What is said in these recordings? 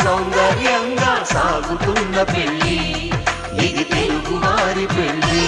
సౌందర్యంగా సాగుతున్న పెళ్లి, ఇది తెలుగువారి పెళ్లి.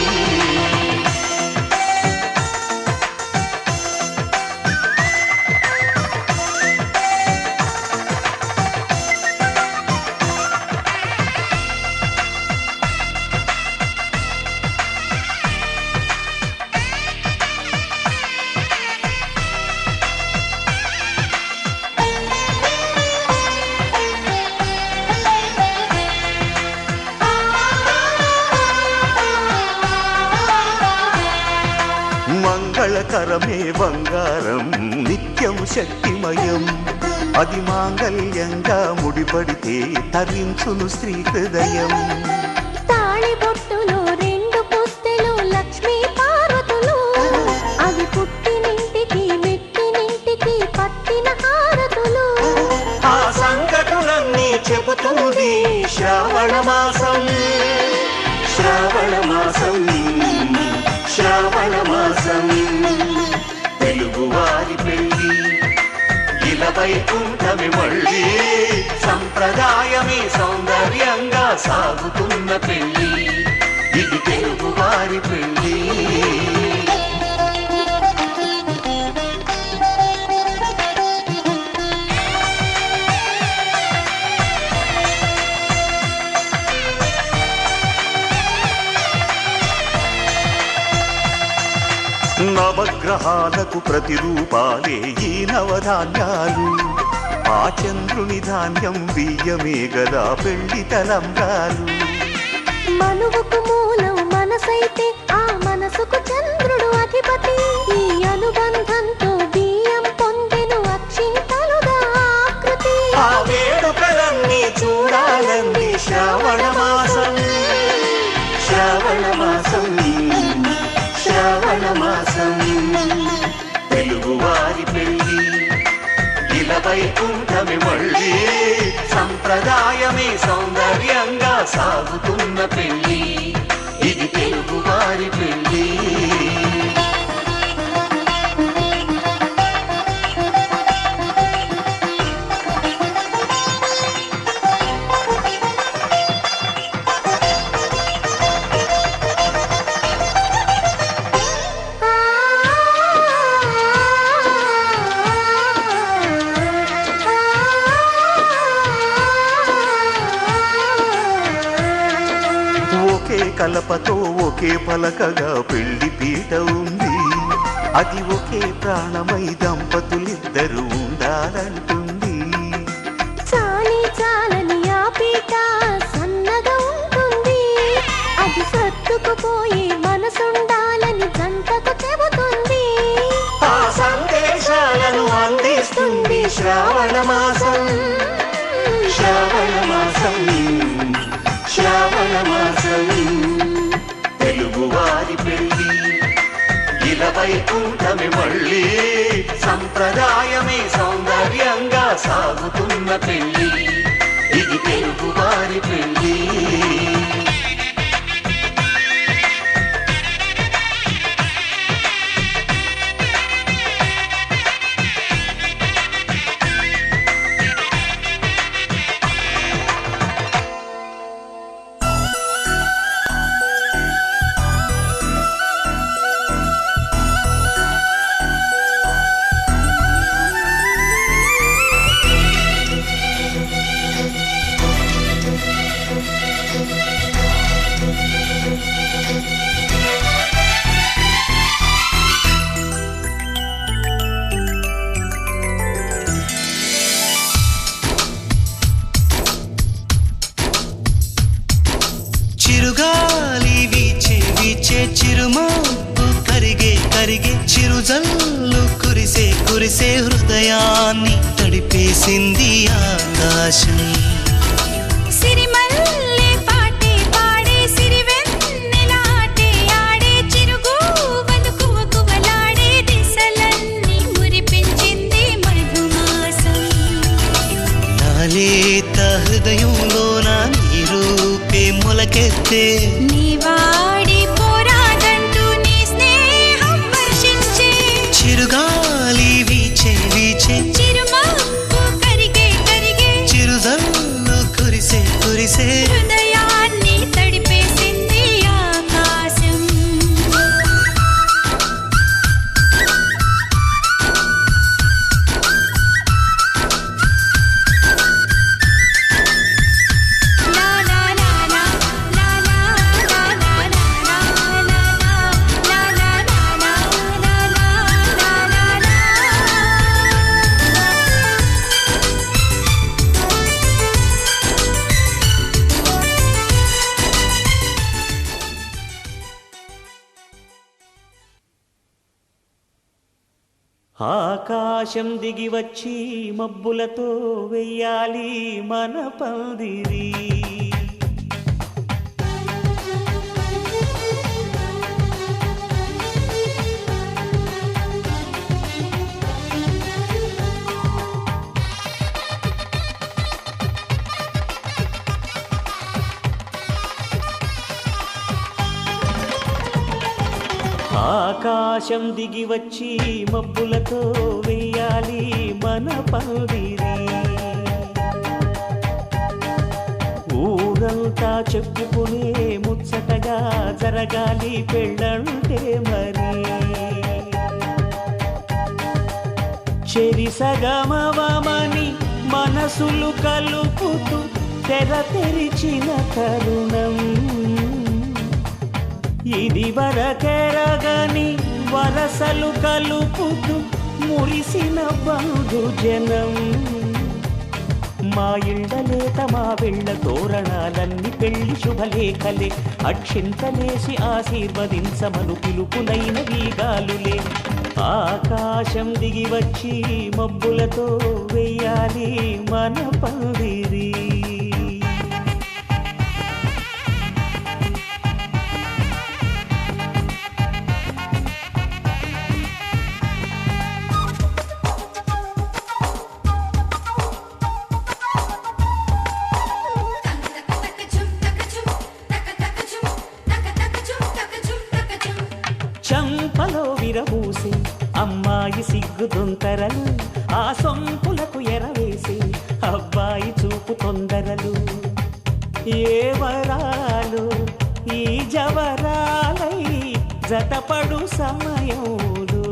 మంగళకరమే బంగారం నిత్యం శక్తిమయం, అది మాంగళ్యంగా ముడిపడితే తరించును స్త్రీ హృదయం. తాళిబొట్టులో రెండు పుస్తెలు లక్ష్మీ పార్వతులు, అవి పుట్టినింటికి మెట్టినింటికి పట్టిన హారతులు. ఆ సంకటులన్నీ చెబుతుంది శ్రావణ మాసం, శ్రావణ మాసం, శ్రావణ మాసం. తెలుగువారి పెళ్లి ఇలా వైకుంఠమి మళ్ళీ, సంప్రదాయమే సౌందర్యంగా సాగుతున్న పెళ్లి, ఇది తెలుగువారి పెళ్లి. నవగ్రహాలకు ప్రతిరూపాలే ఈ నవధాన్యాలు, ఆ చంద్రుని ధాన్యం బియ్యమే గదా పెళ్లి తలంబ్రాలు. మనువుకు మూలం మనసైతే ఆ మనసుకు చంద్రుడు అధిపతి, ఈ అనుబంధంతో బియ్యం పొందెను అక్షింతలుగా ఆకృతి. ఆ వేడుకలన్నీ చూడాలంది శ్రావణ మాసం, శ్రావణ మాసం, శ్రావణ మాసం. తెలుగువారి పెళ్లి ఇలా వైకుంఠమి మళ్ళీ, సంప్రదాయమే సౌందర్యంగా సాగుతున్న పెళ్లి, ఇది తెలుగువారి పెళ్లి. ఒకే కలపతో ఒకే పలకగా పెళ్లి పీట ఉంది, అది ఒకే ప్రాణమై దంపతులిద్దరూ ఉండాలంటుంది. చాలి చాలని ఆ పీట సన్నగా ఉంటుంది, అది సర్దుకుపోయి మనసుండాలని జంటకు చెబుతుంది. ఆ సందేశాలను అందిస్తుంది శ్రావణ మాసం, శ్రావణ మాసం, శ్రావణ మాసం. తెలుగువారి పెళ్లి ఇలా వైకుంఠమి మళ్ళీ, సంప్రదాయమే సౌందర్యంగా సాగుతున్న పెళ్లి, ఇది తెలుగువారి పెళ్లి. చిరుగాలి వీచే వీచే చిరుమోపు కరిగే కరిగే చిరుజల్లు కురిసే కురిసే హృదయాన్ని తడిపేసింది ఆకాశం. సిరిమల్లె పాటే పాడే సిరివెన్నెల ఆటే ఆడే చిరుగూవలు కువకువలాడే దిశలన్నీ మురిపించింది మధుమాసం. నాలేత హృదయంలోన నీ రూపే మొలకెత్తే, నీ వాడి పోరాదంటూ నీ స్నేహం వర్షించే. చిరుగాలి వీచే వీచే చిరుమబ్బు కరిగే కరిగే చిరుజల్లు ఆకాశం దిగి వచ్చి మబ్బులతో వెయ్యాలి మన పందిరి. ఆకాశం దిగి వచ్చి మబ్బులతో వెయ్యాలి మన పందిరి. ఊరంతా చెప్పుకునే ముచ్చటగా జరగాలి పెళ్ళంటే మరి. చెరిసగమవమని మనసులు కలుపుతూ తెర తెరిచిన తరుణం. ఇది వరకెరగని వరసలు కలుపుతూ మురిసిన బంధుజనం. మా ఇళ్ళలేత మా వెళ్ళ తోరణాలన్నీ పెళ్లి శుభలేఖలే. అక్షింతలేసి ఆశీర్వదించమను పిలుపులైన వీగాలులే. ఆకాశం దిగి వచ్చి మబ్బులతో వెయ్యాలి మన పందిరి. చంపలో విరబూసి అమ్మాయి సిగ్గుదొంతరలు. ఆ సొంపులకు ఎరవేసి అబ్బాయి చూపు తొందరలు. ఏ వరాలు ఈ జవరాలై జతపడు సమయంలో.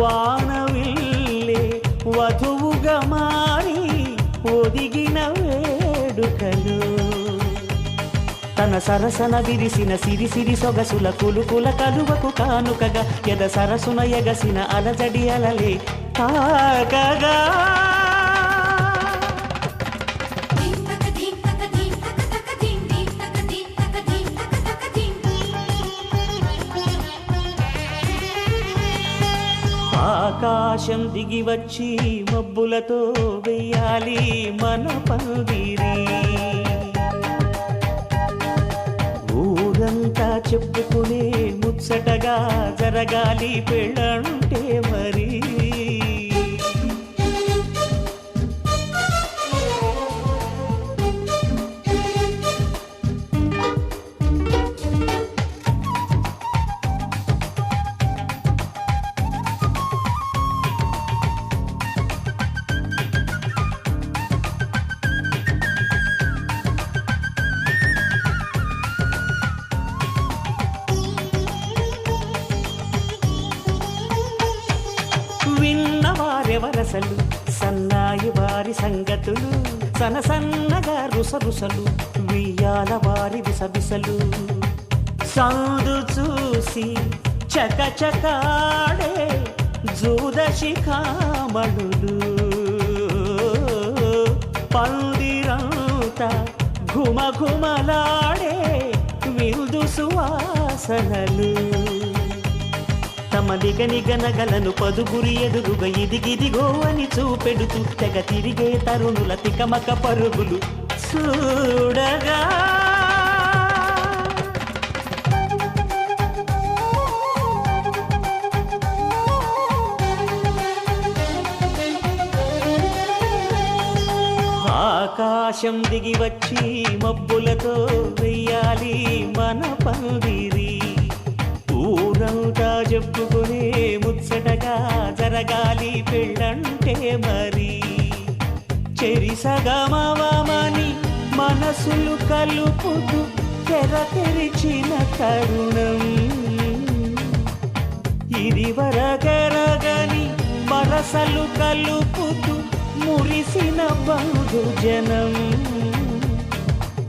వానవిల్లే వధువుగా మారి ఒదిగిన వేడుకలు. తన సరసన విరిసిన సిరిసిరి సొగసుల కులుకుల కలువకు కానుకగా ఎద సరసున ఎగసిన అలజడి అలలే తాకగా. ఆకాశం దిగి వచ్చి మబ్బులతో వెయ్యాలి మన పందిరి. ఊరంతా చెప్పుకునే ముచ్చటగా జరగాలి పెళ్ళంటే మరి. విన్నవారెవరసలు సన్నాయి వారి సంగతులు. సనసన్నగా రుసరుసలు వియ్యాల వారి విసవిసలు. సందు చూసి చకచకాడే జూదశిఖామణులు. పందిరంతా ఘుమఘుమలాడే విందు సువాసనలు. తమ నిగనిగనగలను పదుగురి ఎదురుగా ఇదిగిదిగో అని చూపెడుతూ తెగ తిరిగే తరుణుల తికమక పరుగులు చూడగా. ఆకాశం దిగి వచ్చి మబ్బులతో వెయ్యాలి మన పందిరి. ఊరంతా చెప్పుకునే ముచ్చటగా జరగాలి పెళ్ళంటే మరి. చెరిసగమవమని మనసులు కలుపుతూ తెర తెరిచిన తరుణం. ఇది వరకెరగని వరసలు కలుపుతూ మురిసిన బంధుజనం.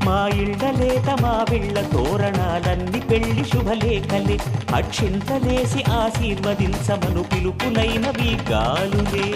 మా ఇళ్ళలేత మా వీళ్ళ తోరణాలన్నీ పెళ్లి శుభలేఖలే. అక్షింతలేసి ఆశీర్వదించమను పిలుపులైనవి గాలులే.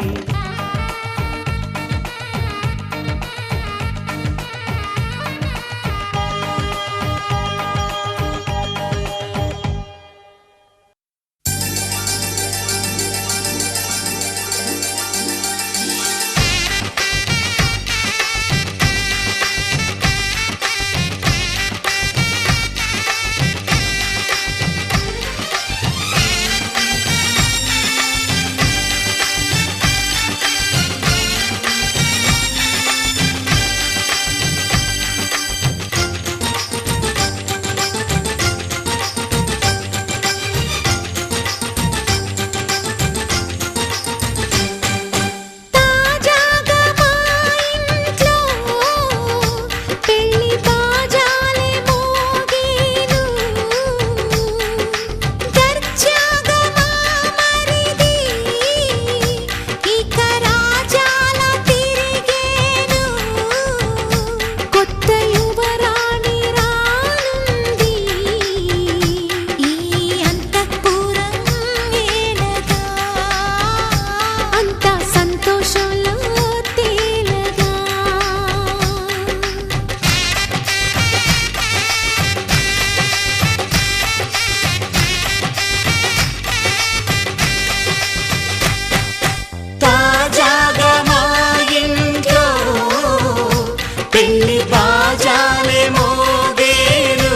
బాజాలే మోగేను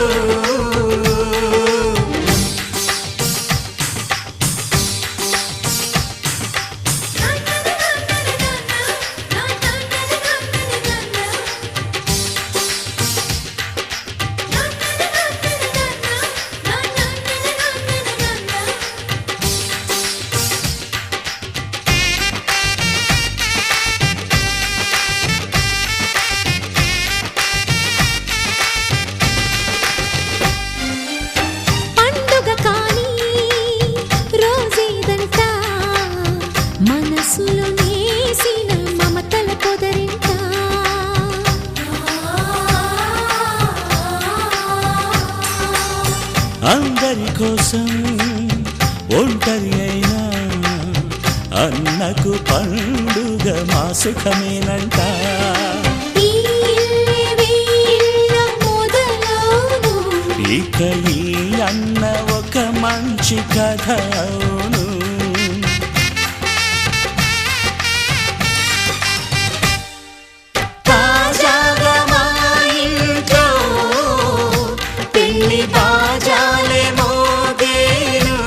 పండుగ కాని రోజేదంట మనసులో నేసిన మమతల పొదరింట అందరి కోసం ఒంటరి అయినా అన్నకు పండుగ మా సుఖమేనంట ఈ ఇల్లే వీళ్ళ మొదలవును ఇక ఈ అన్న ఒక మంచి కథ అవును తాజాగా మా ఇంట్లో పెళ్లి బాజాలే మోగేను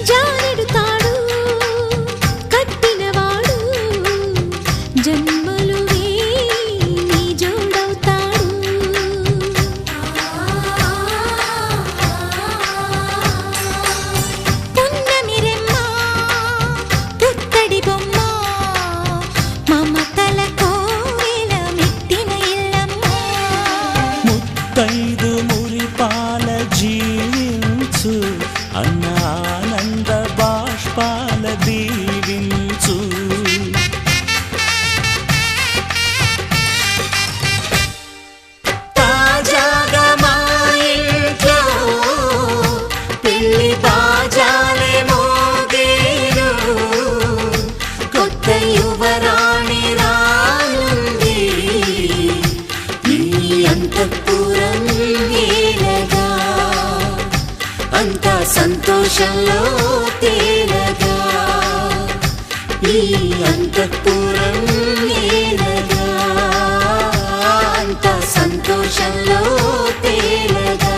జానెడు తాడు కట్టినవాడు జన్మలు వేయి జోడవుతాడు పున్నమి రెమ్మ పుత్తడి బొమ్మ మమతల కోవెల మెట్టిన ఇల్లమ్మ ముత్తైదు మురిపాల జీవించు అన్న ఆనంద బాష్పాల దీవించు తాజాగా మా ఇంట్లో పెళ్లి బాజాలే మోగేను కొత్త యువరాణి రానుంది ఈ అంతఃపురం ఏలగా అంతా సంతోషంలో తేలగా ఈ అంతఃపురం ఏలగా అంతా సంతోషంలో తేలగా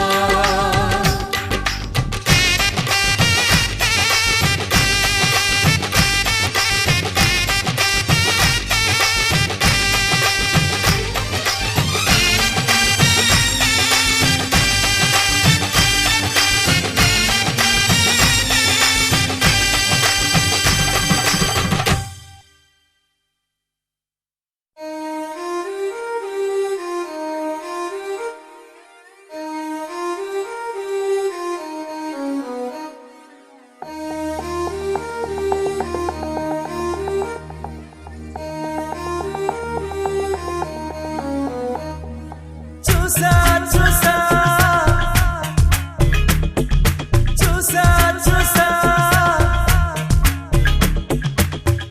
చూసా చూసా చూసా చూసా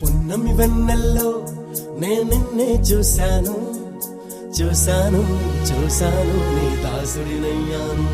పున్నమి వెన్నెల్లో నేను నిన్నే చూశాను చూశాను చూశాను నీ దాసుడినయ్యాను